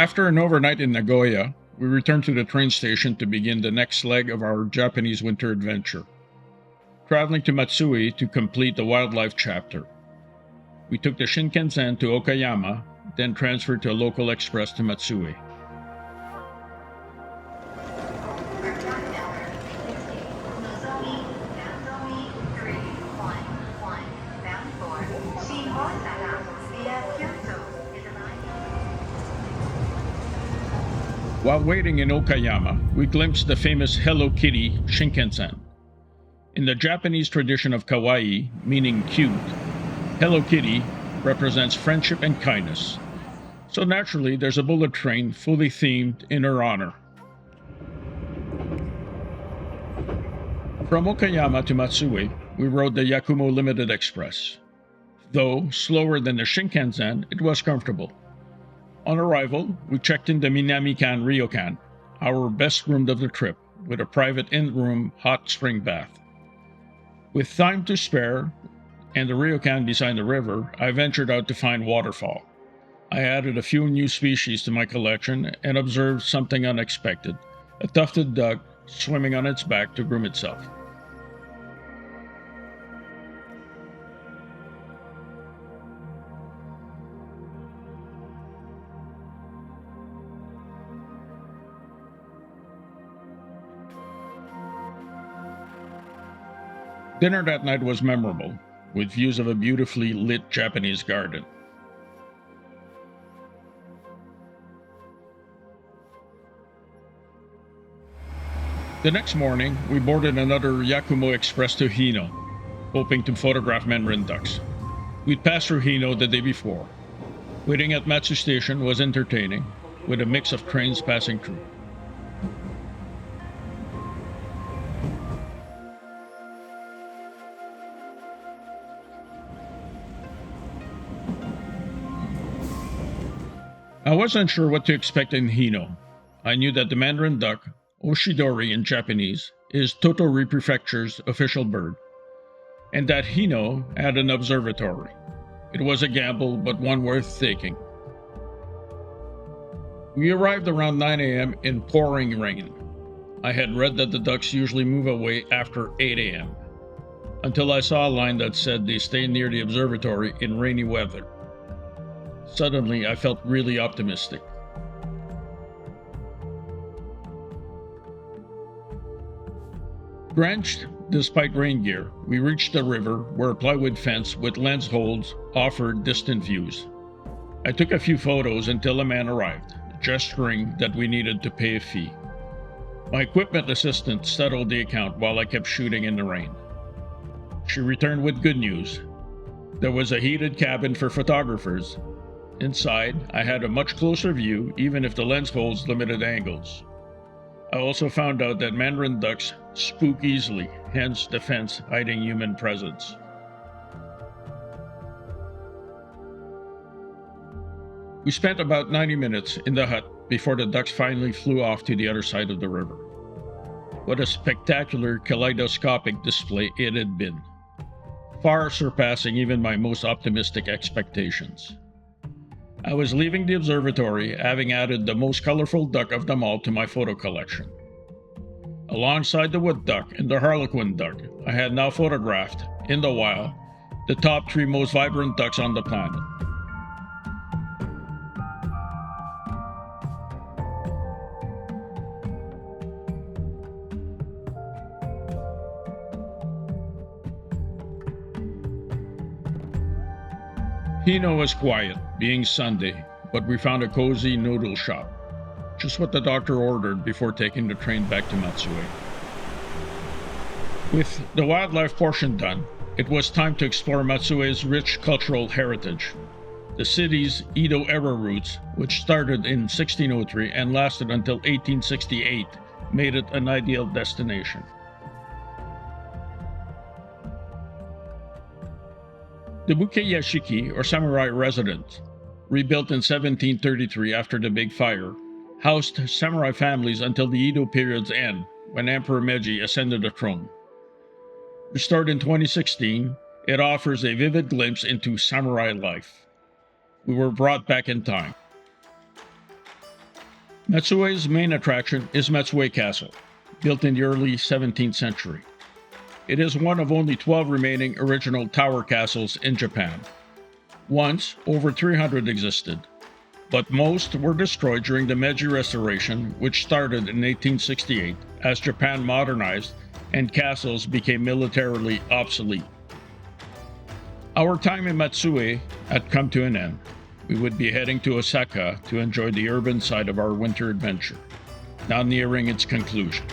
After an overnight in Nagoya, we returned to the train station to begin the next leg of our Japanese winter adventure, traveling to Matsue to complete the wildlife chapter. We took the Shinkansen to Okayama, then transferred to a local express to Matsue. While waiting in Okayama, we glimpsed the famous Hello Kitty Shinkansen. In the Japanese tradition of kawaii, meaning cute, Hello Kitty represents friendship and kindness. So naturally, there's a bullet train fully themed in her honor. From Okayama to Matsue, we rode the Yakumo Limited Express. Though slower than the Shinkansen, it was comfortable. On arrival, we checked in the Minamikan Ryokan, our best room of the trip, with a private in-room hot spring bath. With time to spare, and the ryokan beside the river, I ventured out to find waterfowl. I added a few new species to my collection and observed something unexpected, a tufted duck swimming on its back to groom itself. Dinner that night was memorable, with views of a beautifully lit Japanese garden. The next morning, we boarded another Yakumo Express to Hino, hoping to photograph Mandarin ducks. We'd passed through Hino the day before. Waiting at Matsue Station was entertaining, with a mix of trains passing through. I wasn't sure what to expect in Hino. I knew that the Mandarin duck, Oshidori in Japanese, is Tottori Prefecture's official bird, and that Hino had an observatory. It was a gamble, but one worth taking. We arrived around 9 a.m. in pouring rain. I had read that the ducks usually move away after 8 a.m., until I saw a line that said they stay near the observatory in rainy weather. Suddenly, I felt really optimistic. Drenched despite rain gear, we reached the river where a plywood fence with lens holes offered distant views. I took a few photos until a man arrived, gesturing that we needed to pay a fee. My equipment assistant settled the account while I kept shooting in the rain. She returned with good news. There was a heated cabin for photographers. Inside, I had a much closer view even if the lens holes limited angles. I also found out that Mandarin ducks spook easily, hence the fence hiding human presence. We spent about 90 minutes in the hut before the ducks finally flew off to the other side of the river. What a spectacular kaleidoscopic display it had been, far surpassing even my most optimistic expectations. I was leaving the observatory, having added the most colorful duck of them all to my photo collection. Alongside the wood duck and the harlequin duck, I had now photographed, in the wild, the top 3 most vibrant ducks on the planet. Hino was quiet, being Sunday, but we found a cozy noodle shop, just what the doctor ordered before taking the train back to Matsue. With the wildlife portion done, it was time to explore Matsue's rich cultural heritage. The city's Edo-era roots, which started in 1603 and lasted until 1868, made it an ideal destination. The Boke-Yashiki, or samurai residence, rebuilt in 1733 after the Big Fire, housed samurai families until the Edo period's end, when Emperor Meiji ascended the throne. Restored in 2016, it offers a vivid glimpse into samurai life. We were brought back in time. Matsue's main attraction is Matsue Castle, built in the early 17th century. It is one of only 12 remaining original tower castles in Japan. Once, over 300 existed, but most were destroyed during the Meiji Restoration, which started in 1868 as Japan modernized and castles became militarily obsolete. Our time in Matsue had come to an end. We would be heading to Osaka to enjoy the urban side of our winter adventure, now nearing its conclusion.